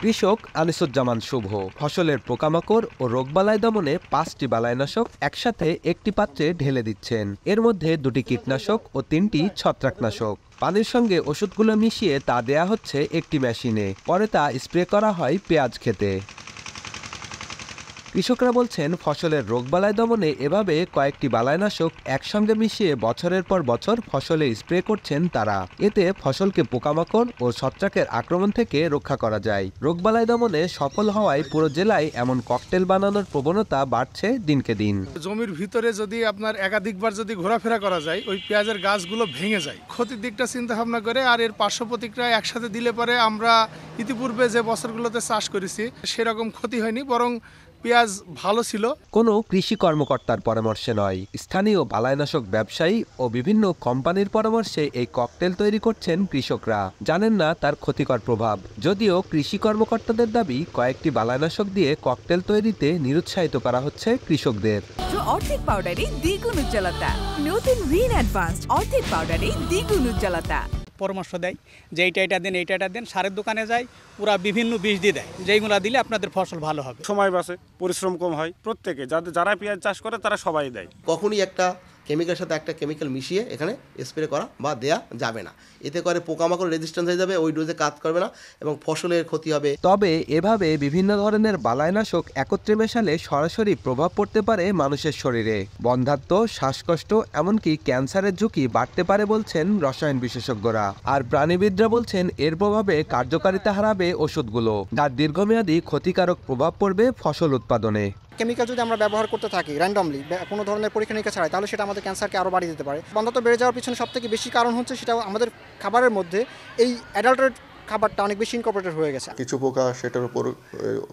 কৃষক আনিসুজ্জামান শুভ ফসলের পোকামাকড় ও রোগবালাই দমনে 5টি বালাইনাশক একসাথে একটি পাত্রে ঢেলে দিচ্ছেন। এর মধ্যে 2টি কীটনাশক ও 3টি ছত্রাকনাশক। পানির সঙ্গে ওষুধগুলো মিশিয়ে তা দেয়া হচ্ছে একটি মেশিনে, পরে তা স্প্রে করা হয় পেঁয়াজ খেতে। কৃষকরা বলছেন, ফসলের রোগবালাই দমনে এভাবে কয়েকটি বালাইনাশক একসঙ্গে মিশিয়ে বছরের পর বছর ফসলে স্প্রে করছেন তারা। এতে ফসলকে পোকামাকড় ও ছত্রাকের আক্রমণ থেকে রক্ষা করা যায়। রোগবালাই দমনে সফল হওয়ায় পুরো জেলায় এমন ককটেল বানানোর প্রবণতা বাড়ছে দিনকে দিন। জমির ভিতরে যদি আপনার একাধিকবার যদি ঘোরাফেরা করা যায়, ওই পেঁয়াজের গাছগুলো ভেঙে যায়। ক্ষতির দিকটা চিন্তা ভাবনা করে আর এর পার্শ্ব প্রতিক্রিয়া একসাথে দিলে পরে আমরা ইতিপূর্বে যে বছরগুলোতে চাষ করেছি সেরকম ক্ষতি হয়নি, বরং পেঁয়াজ ভালো ছিল। কোনো কৃষি কর্মকর্তার পরামর্শে নয়, স্থানীয় বালাইনাশক ব্যবসায়ী ও বিভিন্ন কোম্পানির পরামর্শে এই ককটেল তৈরি করছেন কৃষকরা। জানেন না তার ক্ষতিকর প্রভাব। যদিও কৃষি কর্মকর্তাদের দাবি, কয়েকটি বালাইনাশক দিয়ে ককটেল তৈরিতে নিরুৎসাহিত করা হচ্ছে কৃষকদের। অর্ধেক পাউডারে দ্বিগুণ উজ্জ্বলতা। নতুন রিন অ্যাডভান্সড অর্ধেক পাউডারে দ্বিগুণ উজ্জ্বলতা। পরামর্শ দেয় যে এইটা দেন, এইটা দেন। সারের দোকানে যায়, ওরা বিভিন্ন বীজ দিয়ে দেয়, যেইগুলো দিলে আপনাদের ফসল ভালো হবে। সময় বাঁচে, পরিশ্রম কম হয়। প্রত্যেকে যারা পেঁয়াজ চাষ করে তারা সবাই দেয়। কখনই একটা কেমিক্যালের সাথে একটা কেমিক্যাল মিশিয়ে এখানে স্প্রে করা বা দেয়া যাবে না। এতে করে পোকামাকড় রেজিস্ট্যান্স হয়ে যাবে, ওই ডোজে কাজ করবে না এবং ফসলের ক্ষতি হবে। তবে এভাবে বিভিন্ন ধরনের বালাইনাশক একত্রে মেশালে সরাসরি প্রভাব পড়তে পারে মানুষের শরীরে। বন্ধ্যাত্ব, শ্বাসকষ্ট, এমনকি ক্যান্সারের ঝুঁকি বাড়তে পারে বলছেন রসায়ন বিশেষজ্ঞরা। আর প্রাণীবিদরা বলছেন, এর প্রভাবে কার্যকারিতা হারাবে ওষুধগুলো, যার দীর্ঘমেয়াদী ক্ষতিকারক প্রভাব পড়বে ফসল উৎপাদনে। কেমিক্যাল যদি আমরা ব্যবহার করতে থাকি র্যান্ডমলি, কোনো ধরনের পরীক্ষা নিরীক্ষা ছাড়াই, তাহলে সেটা আমাদের ক্যান্সারকে আরও বাড়িয়ে দিতে পারে। বন্ধ্যাত্ব বেড়ে যাওয়ার পিছনে সবথেকে বেশি কারণ হচ্ছে সেটা আমাদের খাবারের মধ্যে এই অ্যাডাল্টেড খাবারটা অনেক বেশি ইনকর্পোরেটেড হয়ে গেছে। কিছু পোকা সেটার উপর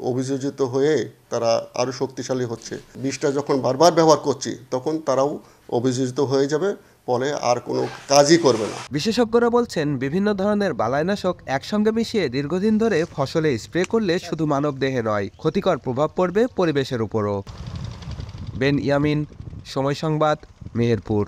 অভিযোজিত হয়ে তারা আরও শক্তিশালী হচ্ছে। বিষটা যখন বারবার ব্যবহার করছি তখন তারাও অভিযোজিত হয়ে যাবে, ফলে আর কোনো কাজই করবে না। বিশেষজ্ঞরা বলছেন, বিভিন্ন ধরনের বালাইনাশক একসঙ্গে মিশিয়ে দীর্ঘদিন ধরে ফসলে স্প্রে করলে শুধু মানব দেহে নয়, ক্ষতিকর প্রভাব পড়বে পরিবেশের উপরও। বেন ইয়ামিন, সময় সংবাদ, মেহেরপুর।